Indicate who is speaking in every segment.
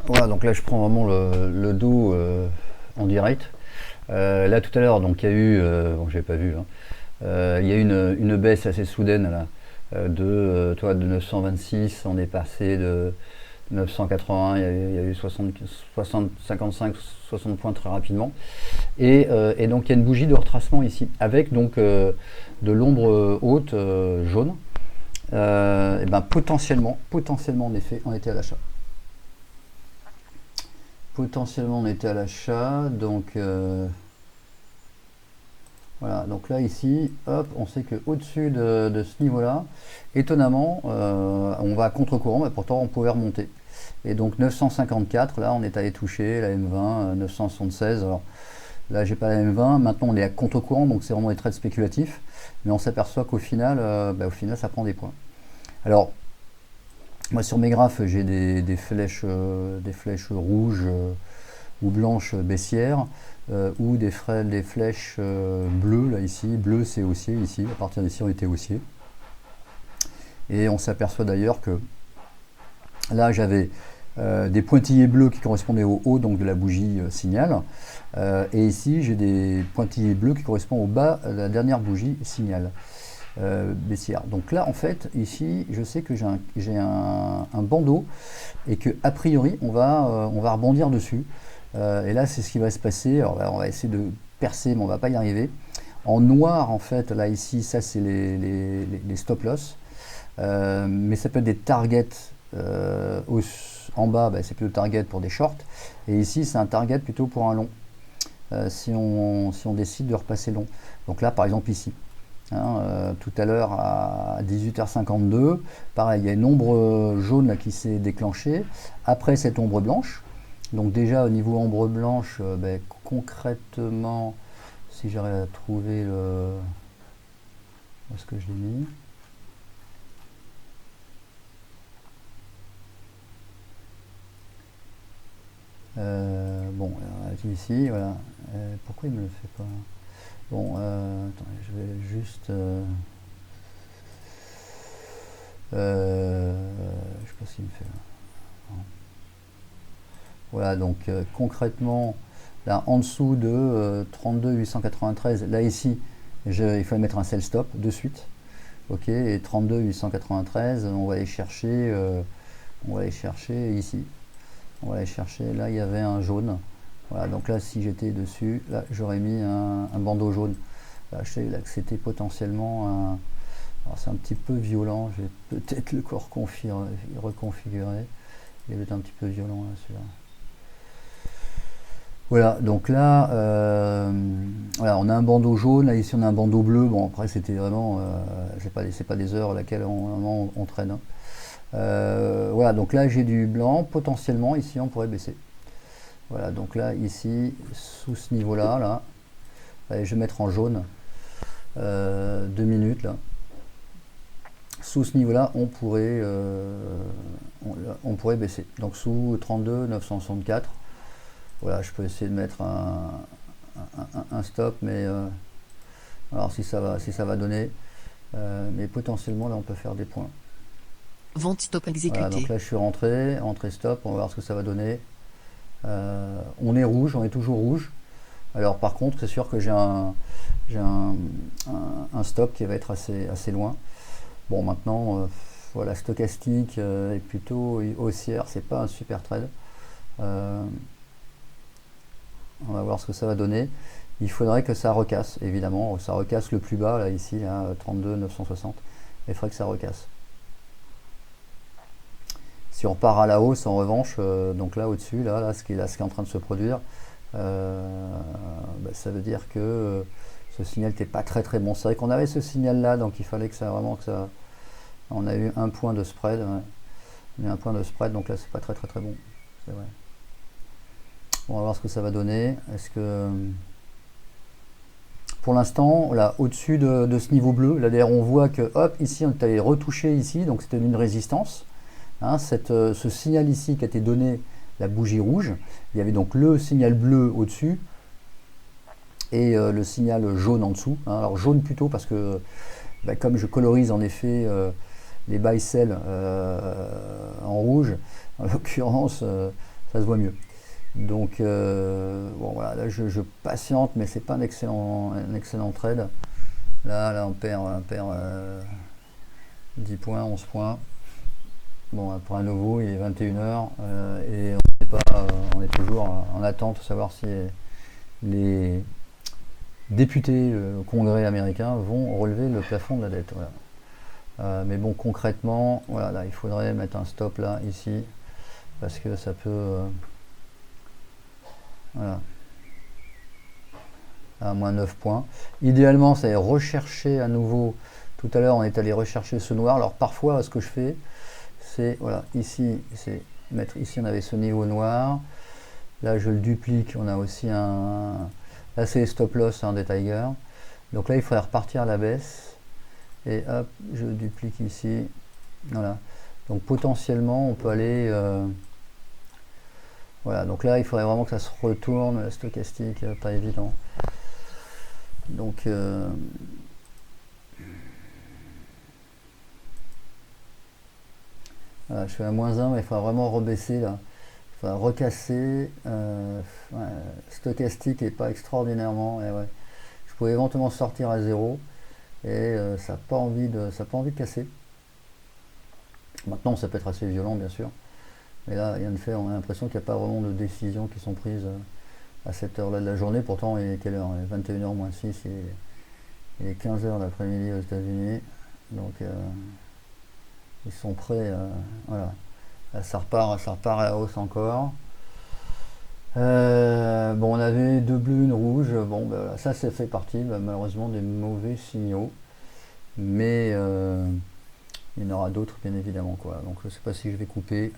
Speaker 1: Voilà, donc là je prends vraiment le dos en direct. Là tout à l'heure, donc il y a eu, bon j'ai pas vu, hein, il y a eu une baisse assez soudaine là, de 926, on est passé de 980, il y a eu 60, 55, 60 points très rapidement. Et donc il y a une bougie de retracement ici, avec donc de l'ombre haute jaune. Et ben potentiellement en effet, on était à l'achat. Potentiellement on était à l'achat, donc voilà, donc là ici, hop, on sait que au-dessus de ce niveau-là, étonnamment, on va à contre-courant, mais pourtant on pouvait remonter. Et donc 954, là on est allé toucher la M20, 976. Alors là j'ai pas la M20, maintenant on est à contre-courant, donc c'est vraiment des trades spéculatifs, mais on s'aperçoit qu'au final, au final ça prend des points. Alors moi sur mes graphes j'ai des flèches rouges ou blanches baissières, ou des flèches bleues là ici. Bleu c'est haussier ici, à partir d'ici on était haussier. Et on s'aperçoit d'ailleurs que là j'avais des pointillés bleus qui correspondaient au haut donc de la bougie signal, et ici j'ai des pointillés bleus qui correspondent au bas de la dernière bougie signal baissière. Donc là en fait ici je sais que j'ai un bandeau et que a priori on va rebondir dessus. Et là c'est ce qui va se passer. Alors là, on va essayer de percer mais on va pas y arriver. En noir en fait là ici ça c'est les stop loss, mais ça peut être des targets en bas, c'est plutôt target pour des shorts, et ici c'est un target plutôt pour un long, si on décide de repasser long. Donc là par exemple ici, hein, tout à l'heure à 18h52, pareil, il y a une ombre jaune là, qui s'est déclenchée après cette ombre blanche. Donc déjà au niveau ombre blanche, concrètement, si j'arrive à trouver où est-ce que je l'ai mis, bon, ici, voilà. Pourquoi il me le fait pas? Bon, attendez, je vais juste. Je sais pas ce qu'il me fait là. Voilà, donc concrètement, là en dessous de 32 893, là ici, il faut mettre un sell stop de suite. Ok, et 32 893, on va aller chercher ici. On va aller chercher, là il y avait un jaune. Voilà, donc là si j'étais dessus, là j'aurais mis un bandeau jaune. Là je sais là, que c'était potentiellement un. Alors c'est un petit peu violent, je vais peut-être le reconfigurer. Il est un petit peu violent là celui-là. Voilà, donc là, voilà, on a un bandeau jaune, là ici on a un bandeau bleu. Bon après c'était vraiment, c'est pas des heures à laquelle on traîne, hein. Voilà, donc là j'ai du blanc, potentiellement ici on pourrait baisser. Voilà, donc là ici, sous ce niveau-là, là, allez, je vais mettre en jaune 2 minutes là. Sous ce niveau-là, on pourrait baisser. Donc sous 32 964, voilà, je peux essayer de mettre un stop, mais alors si ça va donner, mais potentiellement là on peut faire des points.
Speaker 2: Vente stop exécuté.
Speaker 1: Voilà, donc là je suis rentré stop, on va voir ce que ça va donner. On est rouge, on est toujours rouge. Alors par contre c'est sûr que j'ai un stop qui va être assez loin. Bon maintenant voilà, stochastique est plutôt haussière, c'est pas un super trade. On va voir ce que ça va donner. Il faudrait que ça recasse, évidemment, ça recasse le plus bas là ici, là, 32 960. Il faudrait que ça recasse. Si on part à la hausse, en revanche, donc là au-dessus, là, ce qui est en train de se produire, ça veut dire que ce signal n'était pas très très bon. C'est vrai qu'on avait ce signal là, donc il fallait que ça vraiment que ça. On a eu un point de spread, ouais. On a eu un point de spread, donc là c'est pas très très très bon. C'est vrai. Bon, on va voir ce que ça va donner. Est-ce que pour l'instant, là, au-dessus de ce niveau bleu, là d'ailleurs on voit que hop, ici on est allé retoucher ici, donc c'était une résistance. Hein, ce signal ici qui a été donné, la bougie rouge, il y avait donc le signal bleu au-dessus et le signal jaune en dessous. Hein. Alors jaune plutôt parce que comme je colorise en effet les buy sell en rouge, en l'occurrence ça se voit mieux. Donc bon voilà, là je patiente, mais c'est pas un excellent trade. Là on perd 10 points, 11 points. Bon, après à nouveau, il est 21h et on est toujours en attente de savoir si les députés au Congrès américain vont relever le plafond de la dette. Voilà. Mais bon, concrètement, voilà, là, il faudrait mettre un stop là, ici, parce que ça peut... voilà. À moins 9 points. Idéalement, c'est rechercher à nouveau. Tout à l'heure, on est allé rechercher ce noir. Alors parfois, ce que je fais, c'est, voilà, ici, c'est mettre, ici, on avait ce niveau noir. Là, je le duplique. On a aussi un... Là, c'est les stop loss des Tiger. Donc là, il faudrait repartir à la baisse. Et hop, je duplique ici. Voilà. Donc potentiellement, on peut aller... voilà. Donc là, il faudrait vraiment que ça se retourne. La stochastique, pas évident. Donc... voilà, je fais un -1, mais il faudra vraiment rebaisser là. Il faudra recasser. Ouais, stochastique et pas extraordinairement. Et ouais. Je pourrais éventuellement sortir à 0. Et ça n'a pas envie de casser. Maintenant, ça peut être assez violent, bien sûr. Mais là, rien de fait, on a l'impression qu'il n'y a pas vraiment de décisions qui sont prises à cette heure-là de la journée. Pourtant, il est quelle heure? Il est 21h moins 6, il est 15h l'après-midi aux États-Unis. Donc, ils sont prêts. Voilà. Là, ça repart à la hausse encore. Bon, on avait 2 bleus, une rouge. Bon, ben, voilà, ça fait partie malheureusement des mauvais signaux. Mais il y en aura d'autres, bien évidemment, quoi. Donc, je ne sais pas si je vais couper.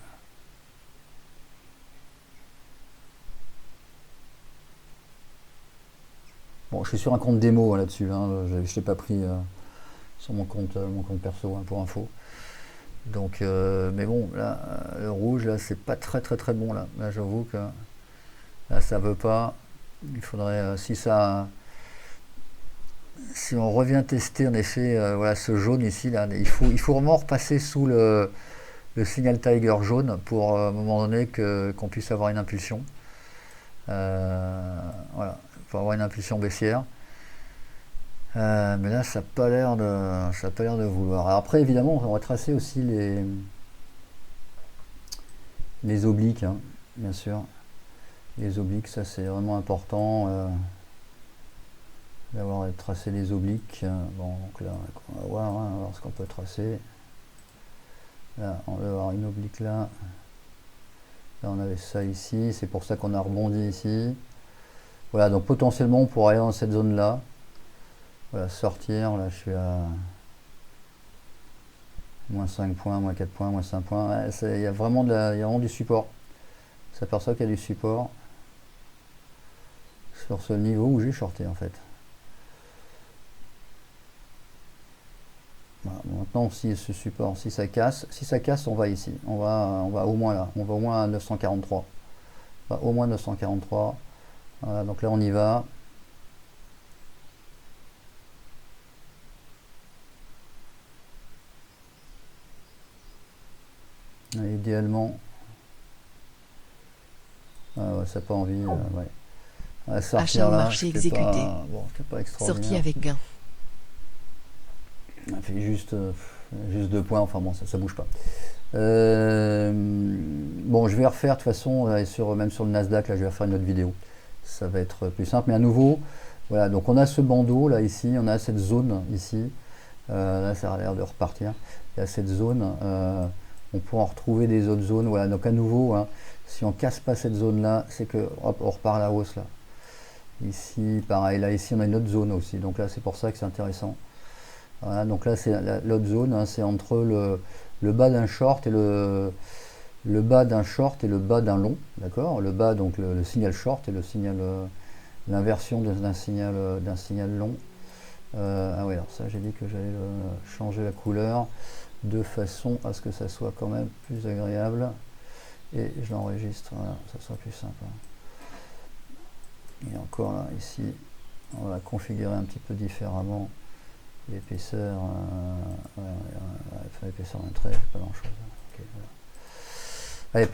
Speaker 1: Bon, je suis sur un compte démo là-dessus. Je ne l'ai pas pris sur mon compte perso, pour info. Donc, mais bon, là, le rouge, là, c'est pas très bon, là. Là, j'avoue que là, ça veut pas. Il faudrait, si on revient tester, en effet, voilà, ce jaune ici, là, il faut vraiment repasser sous le signal Tiger jaune pour, à un moment donné, qu'on puisse avoir une impulsion. Voilà, pour avoir une impulsion baissière. Mais là, ça n'a pas l'air de vouloir. Alors après, évidemment, on va tracer aussi les obliques, hein, bien sûr. Les obliques, ça c'est vraiment important d'avoir tracé les obliques. Bon, donc là, on va voir ce qu'on peut tracer. Là, on va avoir une oblique là. Là, on avait ça ici. C'est pour ça qu'on a rebondi ici. Voilà, donc potentiellement, on pourrait aller dans cette zone-là. Voilà, sortir, là je suis à moins 5 points, moins 4 points, moins 5 points. Ouais, il y a vraiment du support. On s'aperçoit qu'il y a du support sur ce niveau où j'ai shorté en fait. Voilà, maintenant si ce support, si ça casse, on va ici. On va au moins là. On va au moins à 943. On va au moins 943. Voilà, donc là on y va. Idéalement, ouais, ça n'a pas envie. Ouais.
Speaker 2: Achat au marché exécuté.
Speaker 1: Pas extraordinaire.
Speaker 2: Sortie avec gain.
Speaker 1: On fait juste 2 points. Enfin bon, ça bouge pas. Bon, je vais refaire de toute façon, même sur le Nasdaq, là, je vais refaire une autre vidéo. Ça va être plus simple. Mais à nouveau, voilà. Donc on a ce bandeau là ici, on a cette zone ici. Là, ça a l'air de repartir. Il y a cette zone. On pourra en retrouver des autres zones. Voilà, donc à nouveau, hein, si on casse pas cette zone là, c'est que hop, on repart à la hausse là. Ici, pareil, là ici on a une autre zone aussi, donc là c'est pour ça que c'est intéressant. Voilà, donc là c'est l'autre zone, hein, c'est entre le bas d'un short et le bas d'un short et le bas d'un long, d'accord. Le bas, donc le signal short et le signal l'inversion d'un signal long. Ah oui, alors ça j'ai dit que j'allais changer la couleur de façon à ce que ça soit quand même plus agréable, et je l'enregistre, voilà, ça sera plus simple. Et encore là, ici, on va configurer un petit peu différemment l'épaisseur, l'épaisseur d'un trait, pas grand chose. Okay, voilà. Allez,